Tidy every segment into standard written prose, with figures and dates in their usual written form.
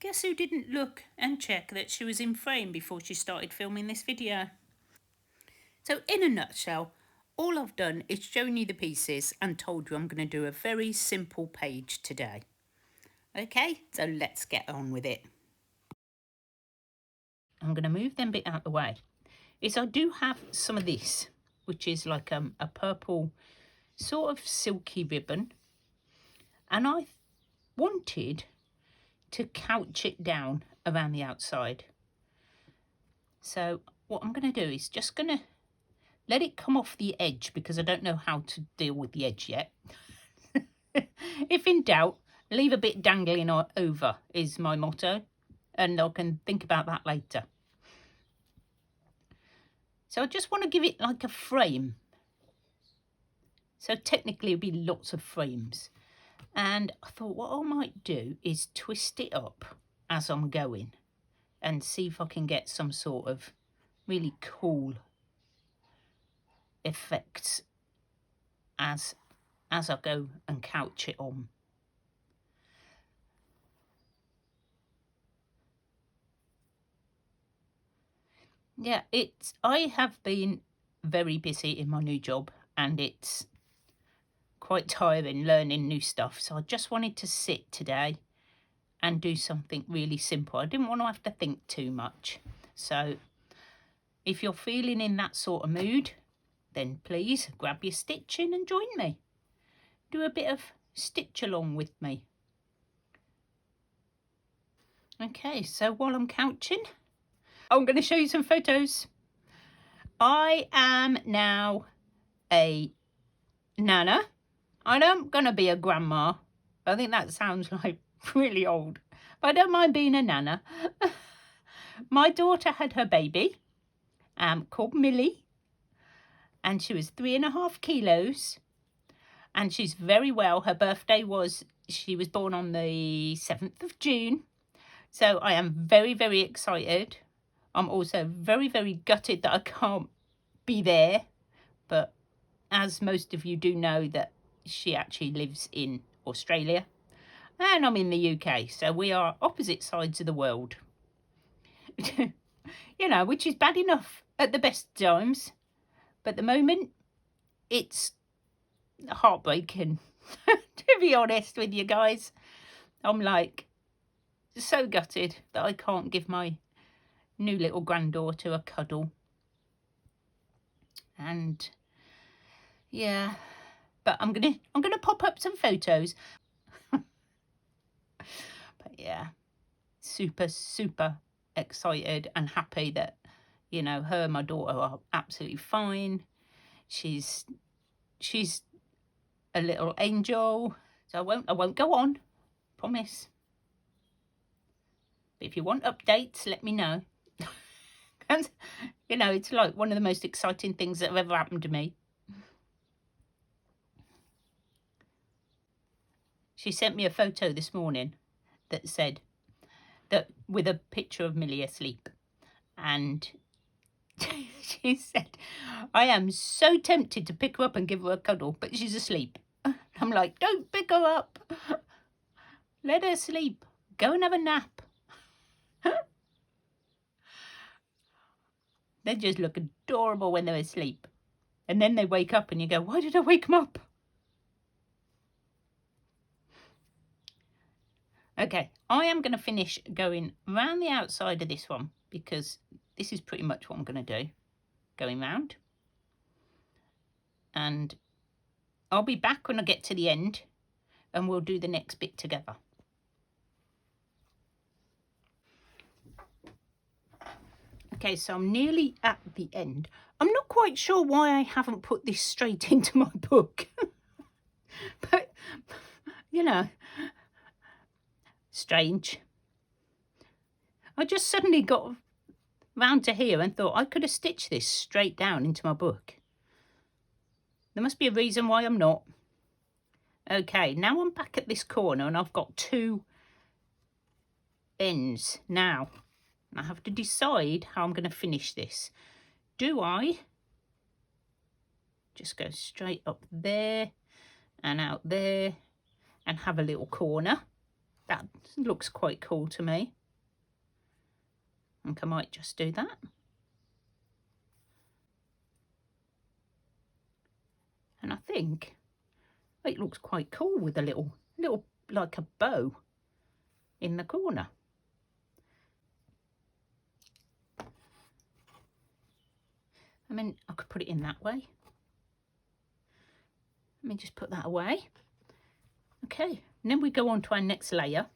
Guess who didn't look and check that she was in frame before she started filming this video? So in a nutshell, all I've done is shown you the pieces and told you I'm going to do a very simple page today. Okay, so let's get on with it. I'm going to move them bit out the way. I do have some of this, which is like a purple sort of silky ribbon. And I wanted to couch it down around the outside. So what I'm going to do is just going to let it come off the edge because I don't know how to deal with the edge yet. If in doubt, leave a bit dangling over is my motto, and I can think about that later. So I just want to give it like a frame. So technically it'd be lots of frames. And I thought what I might do is twist it up as I'm going and see if I can get some sort of really cool effects as I go and couch it on. Yeah, I have been very busy in my new job and it's quite tiring learning new stuff. So I just wanted to sit today and do something really simple. I didn't want to have to think too much. So if you're feeling in that sort of mood, then please grab your stitching and join me. Do a bit of stitch along with me. Okay, so while I'm couching, I'm going to show you some photos. I am now a nana. I am going to be a grandma. I think that sounds like really old, but I don't mind being a nana. My daughter had her baby called Millie, and she was 3.5 kilos, and she's very well. Her birthday she was born on the 7th of June. So I am very, very excited. I'm also very, very gutted that I can't be there. But as most of you do know, that she actually lives in Australia and I'm in the UK. So we are opposite sides of the world. You know, which is bad enough at the best times. But at the moment, it's heartbreaking, to be honest with you guys. I'm like so gutted that I can't give my new little granddaughter a cuddle. And yeah, but I'm gonna pop up some photos. But yeah, super excited and happy that, you know, her and my daughter are absolutely fine. She's a little angel. So I won't go on, promise. But if you want updates, let me know. And you know, it's like one of the most exciting things that have ever happened to me. She sent me a photo this morning that said that with a picture of Millie asleep, and she said, I am so tempted to pick her up and give her a cuddle, but she's asleep. I'm like, don't pick her up. Let her sleep. Go and have a nap. They just look adorable when they're asleep. And then they wake up and you go, why did I wake them up? Okay, I am going to finish going round the outside of this one because this is pretty much what I'm going to do. Going round. And I'll be back when I get to the end and we'll do the next bit together. Okay, so I'm nearly at the end. I'm not quite sure why I haven't put this straight into my book. But, you know, strange. I just suddenly got round to here and thought I could have stitched this straight down into my book. There must be a reason why I'm not. Okay, now I'm back at this corner and I've got 2 ends now. I have to decide how I'm going to finish this. Do I just go straight up there and out there and have a little corner? That looks quite cool to me. I think I might just do that. And I think it looks quite cool with a little like a bow in the corner. I mean, I could put it in that way. Let me just put that away. Okay, and then we go on to our next layer.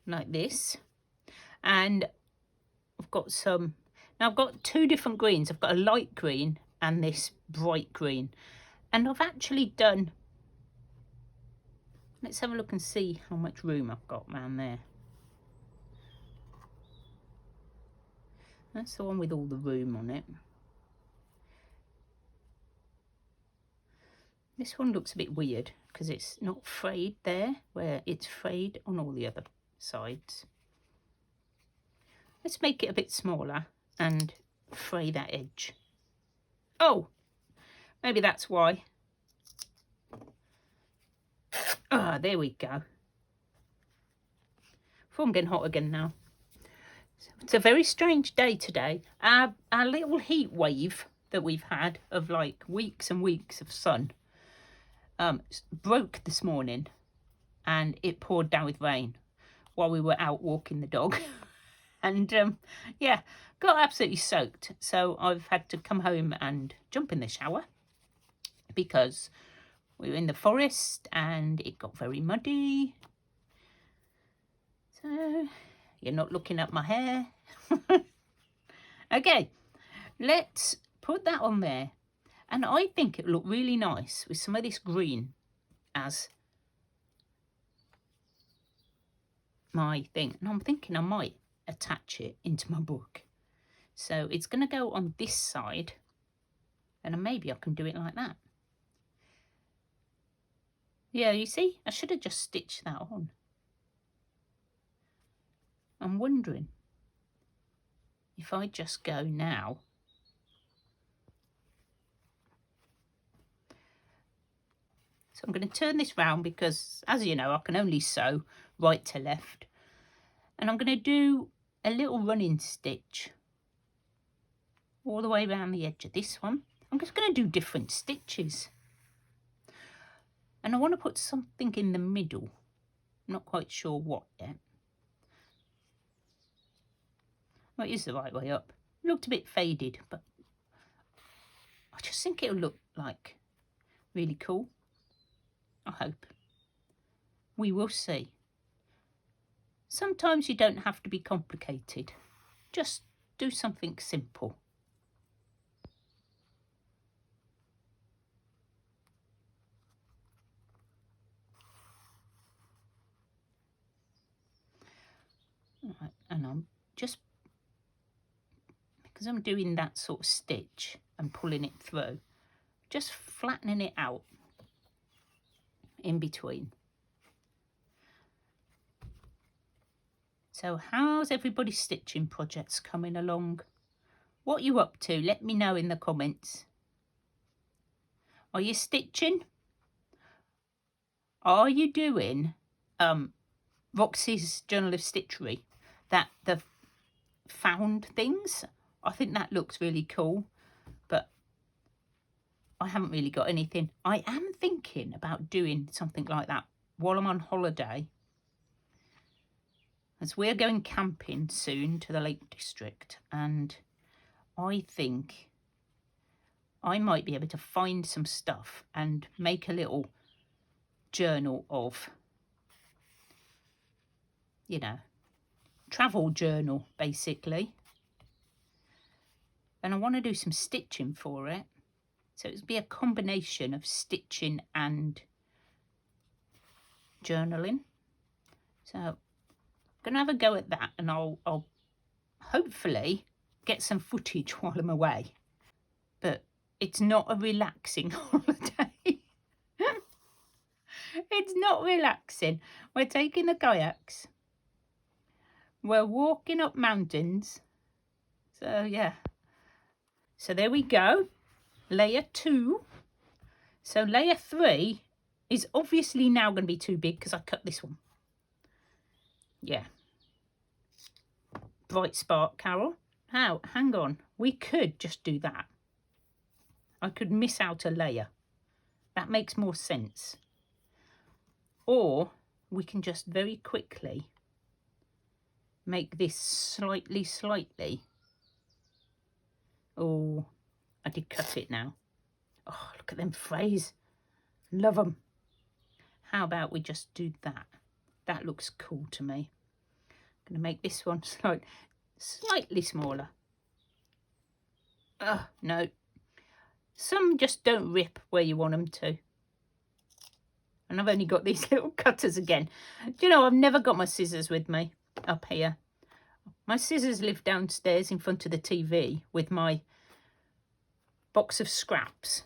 Like this. And I've got some, now I've got two different greens. I've got a light green and this bright green. And I've actually done, let's have a look and see how much room I've got around there. That's the one with all the room on it. This one looks a bit weird because it's not frayed there, where it's frayed on all the other sides. Let's make it a bit smaller and fray that edge. Oh, maybe that's why. Ah, there we go. Oh, I'm getting hot again now. It's a very strange day today. Our little heat wave that we've had of like weeks and weeks of sun broke this morning, and it poured down with rain while we were out walking the dog. And yeah, got absolutely soaked. So I've had to come home and jump in the shower because we were in the forest and it got very muddy. So you're not looking at my hair. Okay, let's put that on there. And I think it will look really nice with some of this green as my thing. And I'm thinking I might attach it into my book. So it's going to go on this side, and maybe I can do it like that. Yeah, you see, I should have just stitched that on. I'm wondering if I just go now. So I'm going to turn this round because, as you know, I can only sew right to left. And I'm going to do a little running stitch all the way around the edge of this one. I'm just going to do different stitches. And I want to put something in the middle. I'm not quite sure what yet. Well, it is the right way up. It looked a bit faded, but I just think it'll look like really cool. I hope. We will see. Sometimes you don't have to be complicated. Just do something simple. Right, and I'm just, because I'm doing that sort of stitch and pulling it through, just flattening it out in between. So how's everybody's stitching projects coming along? What are you up to? Let me know in the comments. Are you stitching? Are you doing Roxy's Journal of Stitchery? That the found things? I think that looks really cool, but I haven't really got anything. I am thinking about doing something like that while I'm on holiday, as we're going camping soon to the Lake District, and I think I might be able to find some stuff and make a little journal of, you know, travel journal basically. And I want to do some stitching for it, so it'll be a combination of stitching and journaling. So I'm gonna have a go at that, and I'll hopefully get some footage while I'm away. But it's not a relaxing holiday. It's not relaxing. We're taking the kayaks. We're walking up mountains. So yeah. So there we go. Layer 2. So layer 3 is obviously now going to be too big because I cut this one. Yeah. Bright spark, Carol. How? Hang on. We could just do that. I could miss out a layer. That makes more sense. Or we can just very quickly make this slightly. Oh, I did cut it now. Oh, look at them frays. Love them. How about we just do that? That looks cool to me. I'm going to make this one slightly smaller. Oh, no. Some just don't rip where you want them to. And I've only got these little cutters again. Do you know, I've never got my scissors with me up here. My scissors live downstairs in front of the TV with my box of scraps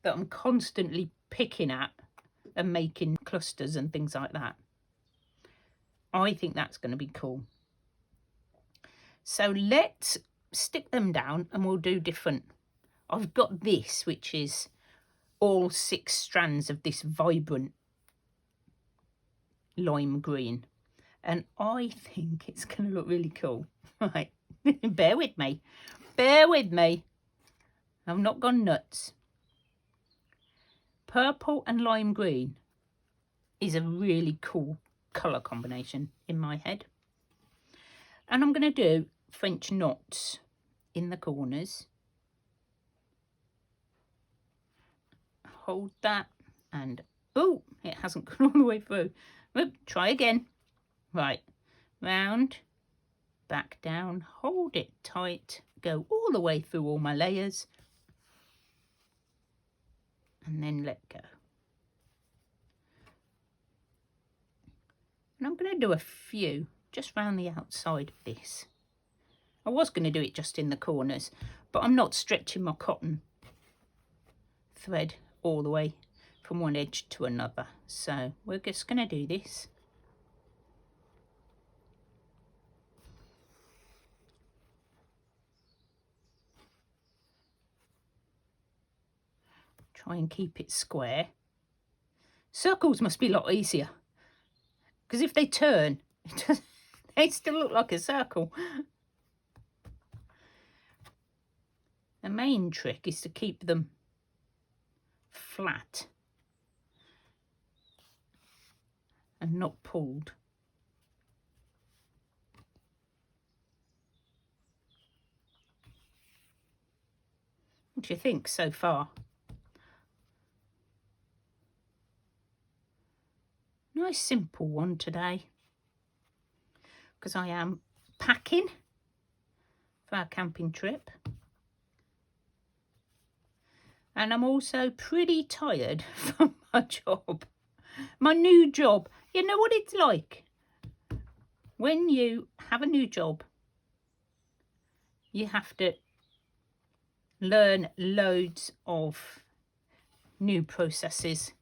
that I'm constantly picking at and making clusters and things like that. I think that's going to be cool. So let's stick them down and we'll do different. I've got this, which is all 6 strands of this vibrant lime green. And I think it's going to look really cool. Right, bear with me. Bear with me. I've not gone nuts. Purple and lime green is a really cool colour combination in my head. And I'm going to do French knots in the corners. Hold that and, oh, it hasn't gone all the way through. Oop, try again. Right, round, back down, hold it tight, go all the way through all my layers, and then let go. And I'm going to do a few just round the outside of this. I was going to do it just in the corners, but I'm not stretching my cotton thread all the way from one edge to another. So we're just going to do this. Try and keep it square. Circles must be a lot easier, because if they turn, they still look like a circle. The main trick is to keep them flat and not pulled. What do you think so far? Nice simple one today, because I am packing for our camping trip. And I'm also pretty tired from my job. My new job. You know what it's like? When you have a new job, you have to learn loads of new processes.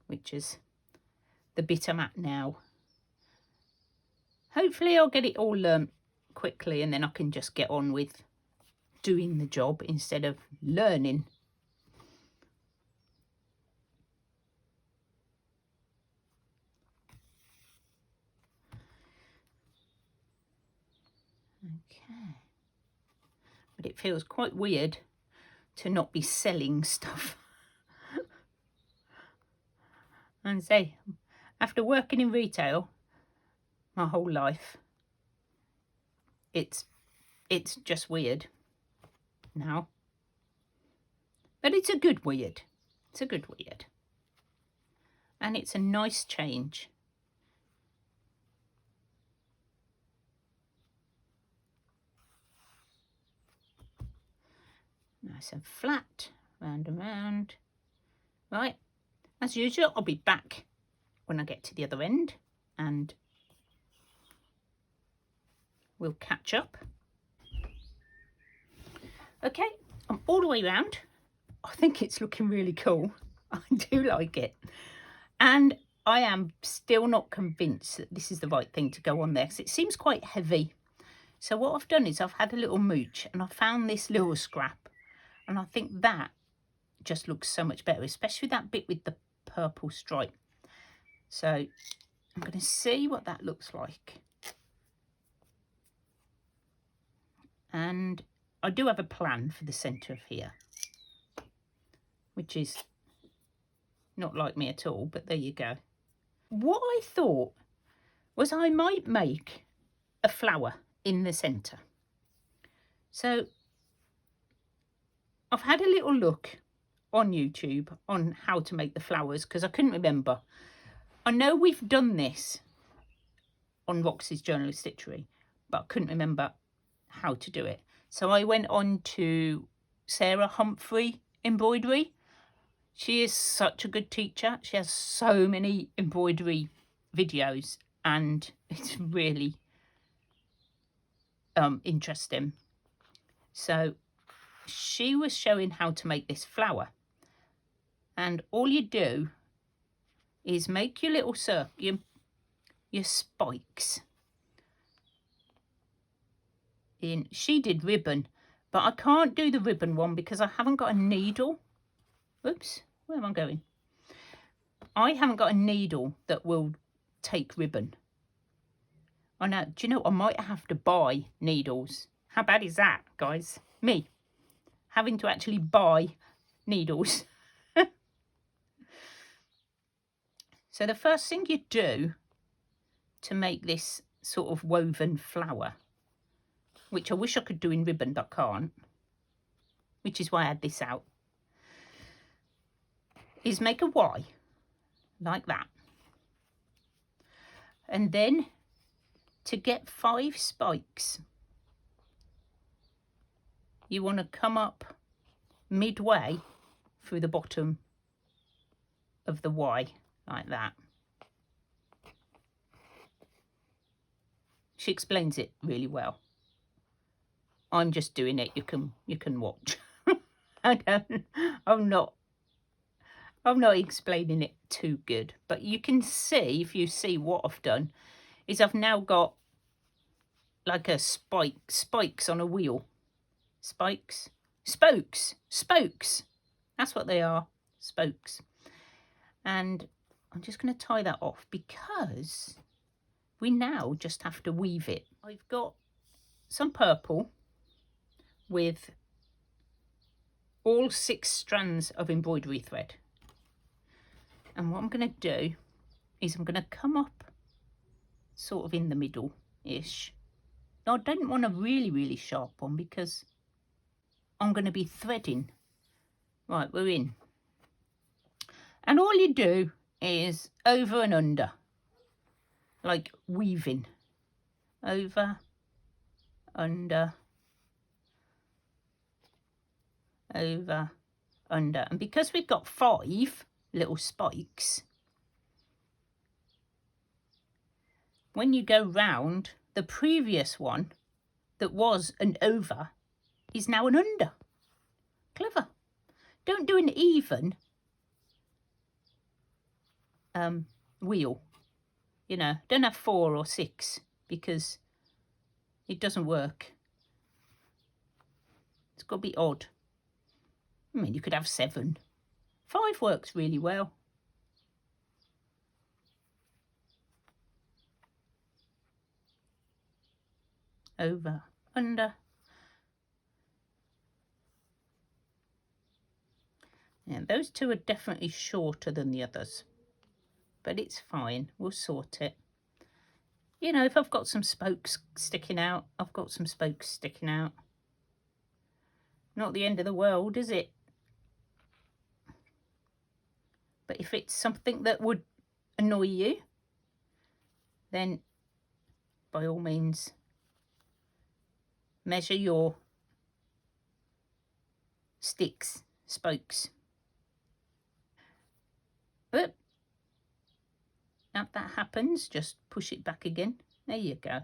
Which is the bit I'm at now. Hopefully I'll get it all learnt quickly and then I can just get on with doing the job instead of learning. Okay. But it feels quite weird to not be selling stuff. And say, after working in retail my whole life, it's just weird now. But it's a good weird. It's a good weird. And it's a nice change. Nice and flat, round and round. Right. As usual, I'll be back when I get to the other end and we'll catch up. Okay, I'm all the way around. I think it's looking really cool. I do like it. And I am still not convinced that this is the right thing to go on there, because it seems quite heavy So what I've done is I've had a little mooch and I found this little scrap, and I think that just looks so much better, especially that bit with the purple stripe. So I'm going to see what that looks like. And I do have a plan for the centre of here, which is not like me at all, but there you go. What I thought was I might make a flower in the centre. So I've had a little look on YouTube on how to make the flowers because I couldn't remember. I know we've done this on Roxy's Journal of Stitchery, but I couldn't remember how to do it. So I went on to Sarah Humphrey Embroidery. She is such a good teacher. She has so many embroidery videos and it's really interesting. So she was showing how to make this flower, and all you do is make your little circle, your spikes in. She did ribbon, but I can't do the ribbon one because I haven't got a needle. Oops, where am I going? I haven't got a needle that will take ribbon. I know, do you know, I might have to buy needles. How bad is that, guys? Me having to actually buy needles. So the first thing you do to make this sort of woven flower, which I wish I could do in ribbon but can't, which is why I had this out, is make a Y like that. And then to get 5 spikes, you want to come up midway through the bottom of the Y like that. She explains it really well. I'm just doing it. You can watch. I'm not explaining it too good, but you can see, if you see what I've done, is I've now got like a spikes on a wheel. Spokes. That's what they are, spokes. And I'm just going to tie that off because we now just have to weave it. I've got some purple with all 6 strands of embroidery thread. And what I'm going to do is I'm going to come up sort of in the middle-ish. Now, I don't want a really sharp one because I'm going to be threading. Right, we're in. And all you do is over and under, like weaving. Over, under, over, under. And because we've got 5 little spikes, when you go round, the previous one that was an over is now an under. Clever. Don't do an even wheel. You know, don't have 4 or 6 because it doesn't work. It's got to be odd. I mean, you could have 7. 5 works really well. Over, under. Yeah, those 2 are definitely shorter than the others, but it's fine. We'll sort it. You know, if I've got some spokes sticking out, I've got some spokes sticking out. Not the end of the world, is it? But if it's something that would annoy you, then by all means measure your spokes. But now that happens, just push it back again. There you go.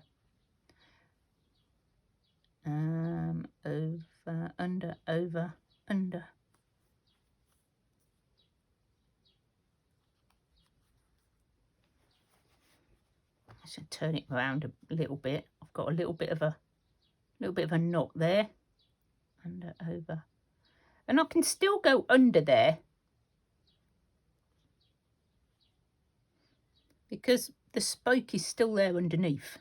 Over, under, over, under. I should turn it around a little bit. I've got a little bit of a little bit of a knot there, under, over. And I can still go under there because the spoke is still there underneath.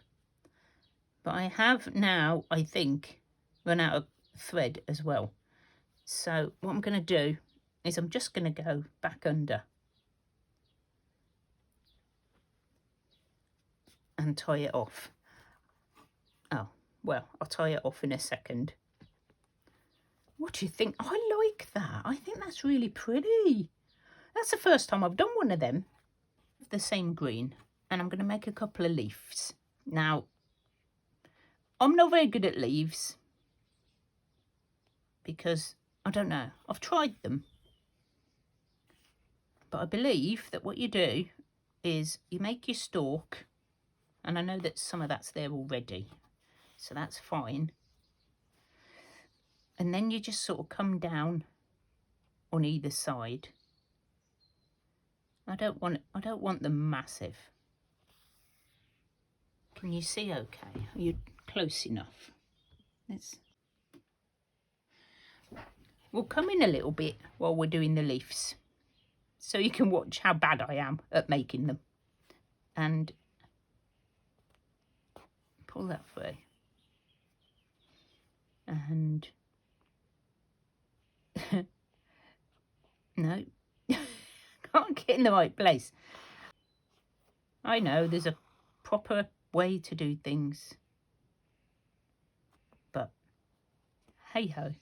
But I have now, I think, run out of thread as well. So what I'm going to do is I'm just going to go back under and tie it off. Oh, well, I'll tie it off in a second. What do you think? I like that. I think that's really pretty. That's the first time I've done one of them, the same green. And I'm going to make a couple of leaves. Now, I'm not very good at leaves because, I don't know, I've tried them. But I believe that what you do is you make your stalk, and I know that some of that's there already, so that's fine. And then you just sort of come down on either side. I don't want them massive. Can you see okay? Are you close enough? We'll come in a little bit while we're doing the leaves, so you can watch how bad I am at making them. And pull that through. And no, can't get in the right place. I know there's a proper way to do things, but hey ho.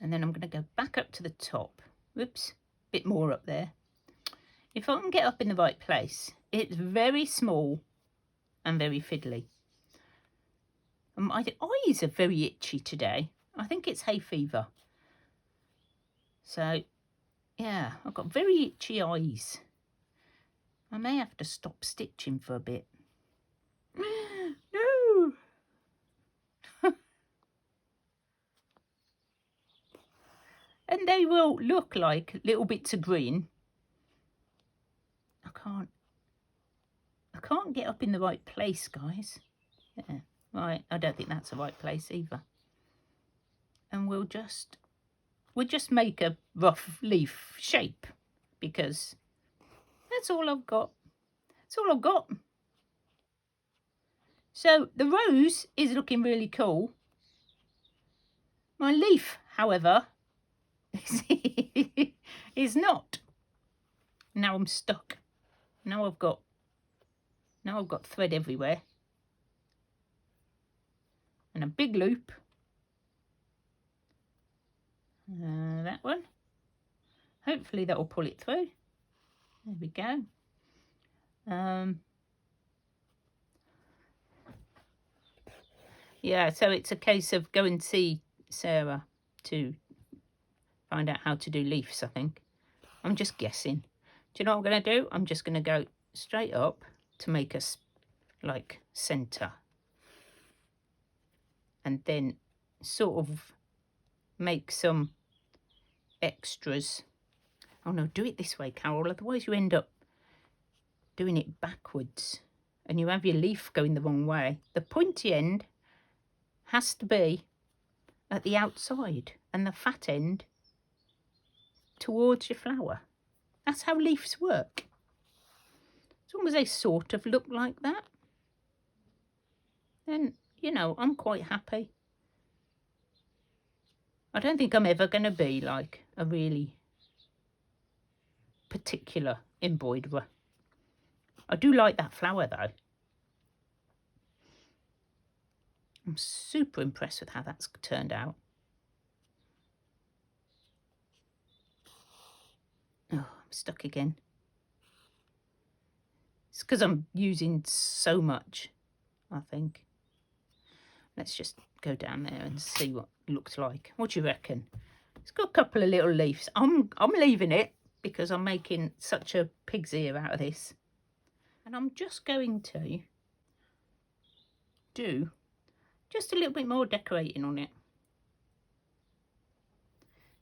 And then I'm going to go back up to the top. Whoops, bit more up there. If I can get up in the right place, it's very small and very fiddly. And my eyes are very itchy today. I think it's hay fever. So, yeah, I've got very itchy eyes. I may have to stop stitching for a bit. No! And they will look like little bits of green. I can't get up in the right place, guys. Yeah, right, I don't think that's the right place either. And we'll just make a rough leaf shape because that's all I've got. That's all I've got. So the rose is looking really cool. My leaf, however, is not. Now I'm stuck. Now I've got thread everywhere. And a big loop. That one. Hopefully that will pull it through. There we go. Yeah, so it's a case of go and see Sarah to find out how to do leaves, I think. I'm just guessing. Do you know what I'm going to do? I'm just going to go straight up to make us like centre. And then sort of make some extras. Oh no, do it this way, Carol, otherwise you end up doing it backwards and you have your leaf going the wrong way. The pointy end has to be at the outside and the fat end towards your flower. That's how leaves work. As long as they sort of look like that, then, you know, I'm quite happy. I don't think I'm ever going to be like a really particular embroiderer. I do like that flower though. I'm super impressed with how that's turned out. Oh, I'm stuck again. It's because I'm using so much, I think. Let's just go down there and see what it looks like. What do you reckon? It's got a couple of little leaves. I'm leaving it because I'm making such a pig's ear out of this. And I'm just going to do just a little bit more decorating on it.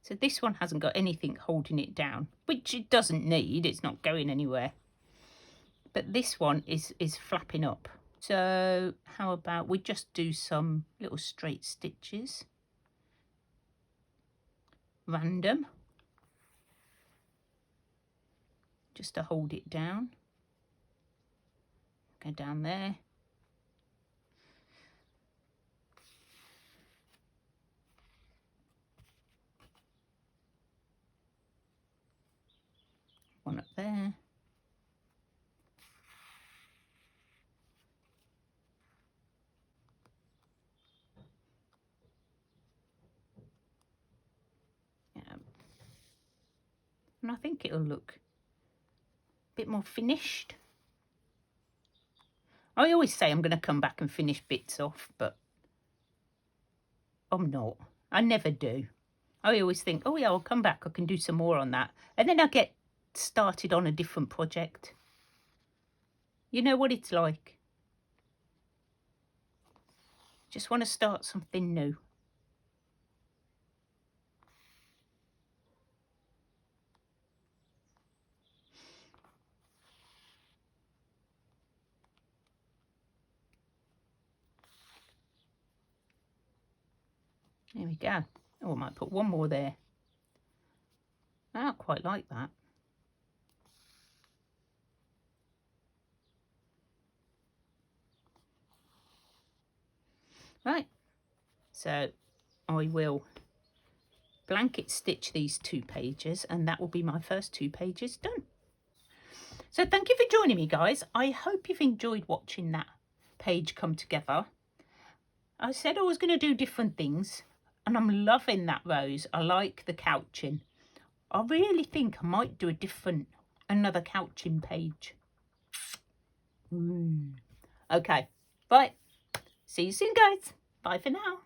So this one hasn't got anything holding it down, which it doesn't need. It's not going anywhere. But this one is flapping up. So how about we just do some little straight stitches, random, just to hold it down. Go down there. One up there. Yeah. And I think it'll look a bit more finished. I always say I'm going to come back and finish bits off, but I'm not. I never do. I always think, oh yeah, I'll come back, I can do some more on that. And then I get started on a different project. You know what it's like. Just want to start something new. There we go. Oh, I might put one more there. I quite like that. Right, so I will blanket stitch these 2 pages, and that will be my first 2 pages done. So thank you for joining me, guys. I hope you've enjoyed watching that page come together. I said I was going to do different things, and I'm loving that rose. I like the couching. I really think I might do another couching page. Okay, right. See you soon, guys. Bye for now.